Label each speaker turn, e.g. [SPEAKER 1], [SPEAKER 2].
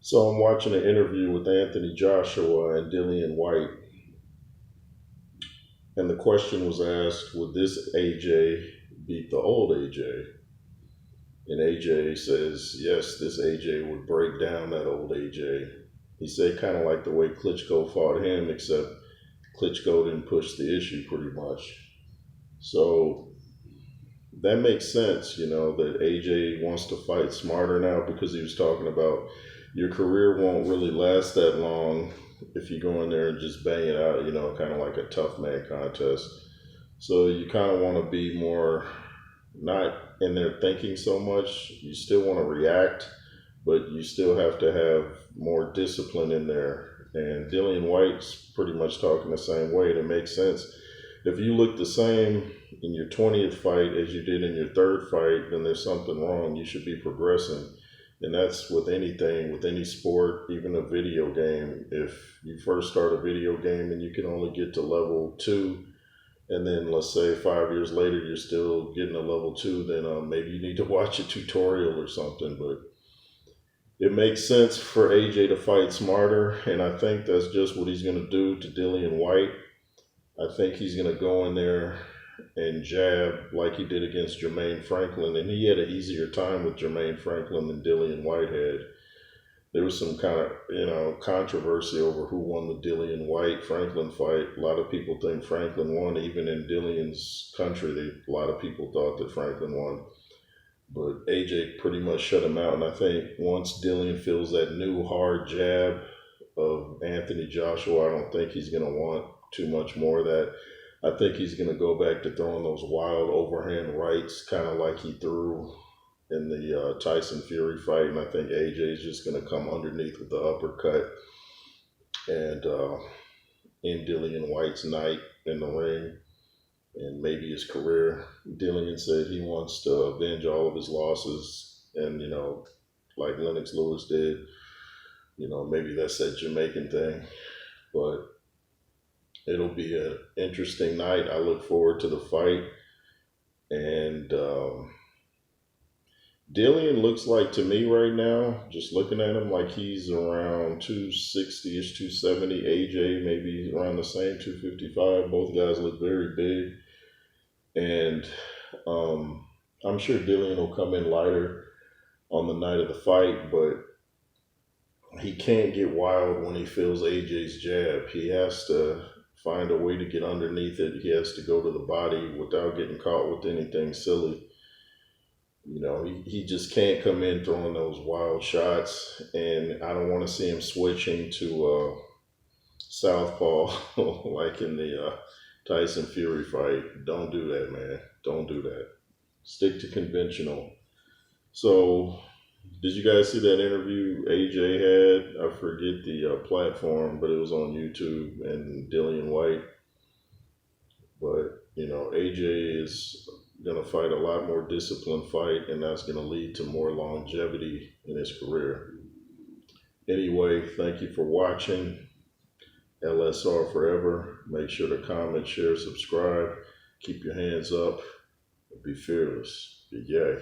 [SPEAKER 1] So I'm watching an interview with Anthony Joshua and Dillian White, and the question was asked, would this AJ beat the old AJ? And AJ says, yes, this AJ would break down that old AJ. He said kind of like the way Klitschko fought him, except Klitschko didn't push the issue pretty much. So that makes sense, that AJ wants to fight smarter now because he was talking about your career won't really last that long if you go in there and just bang it out, kind of like a tough man contest. So you kind of want to be more not in there thinking so much. You still want to react, but you still have to have more discipline in there. And Dillian White's pretty much talking the same way. And it makes sense. If you look the same in your 20th fight as you did in your third fight, then there's something wrong. You should be progressing. And that's with anything, with any sport, even a video game. If you first start a video game and you can only get to level 2, and then let's say 5 years later you're still getting a level 2, then maybe you need to watch a tutorial or something. But it makes sense for AJ to fight smarter, and I think that's just what he's going to do to Dillian White. I think he's going to go in there and jab like he did against Jermaine Franklin, and he had an easier time with Jermaine Franklin than Dillian White had. There was some kind of, controversy over who won the Dillian White Franklin fight. A lot of people think Franklin won, even in Dillian's country. A lot of people thought that Franklin won, but AJ pretty much shut him out. And I think once Dillian feels that new hard jab of Anthony Joshua, I don't think he's going to want too much more of that. I think he's going to go back to throwing those wild overhand rights, kind of like he threw in the Tyson Fury fight. And I think AJ is just going to come underneath with the uppercut and end Dillian White's night in the ring and maybe his career. Dillian said he wants to avenge all of his losses, and like Lennox Lewis did. Maybe that's that Jamaican thing, but it'll be an interesting night. I look forward to the fight. And Dillian looks like to me right now, just looking at him, like he's around 260-ish, 270. AJ maybe around the same, 255. Both guys look very big. And I'm sure Dillian will come in lighter on the night of the fight, but he can't get wild when he feels AJ's jab. He has to find a way to get underneath it. He has to go to the body without getting caught with anything silly. He just can't come in throwing those wild shots, and I don't want to see him switching to southpaw like in the Tyson Fury fight. Don't do that, man. Don't do that. Stick to conventional. So, did you guys see that interview AJ had? I forget the platform, but it was on YouTube, and Dillian White. But, AJ is going to fight a lot more disciplined fight, and that's going to lead to more longevity in his career. Anyway, thank you for watching. LSR forever. Make sure to comment, share, subscribe. Keep your hands up. Be fearless. Be yay.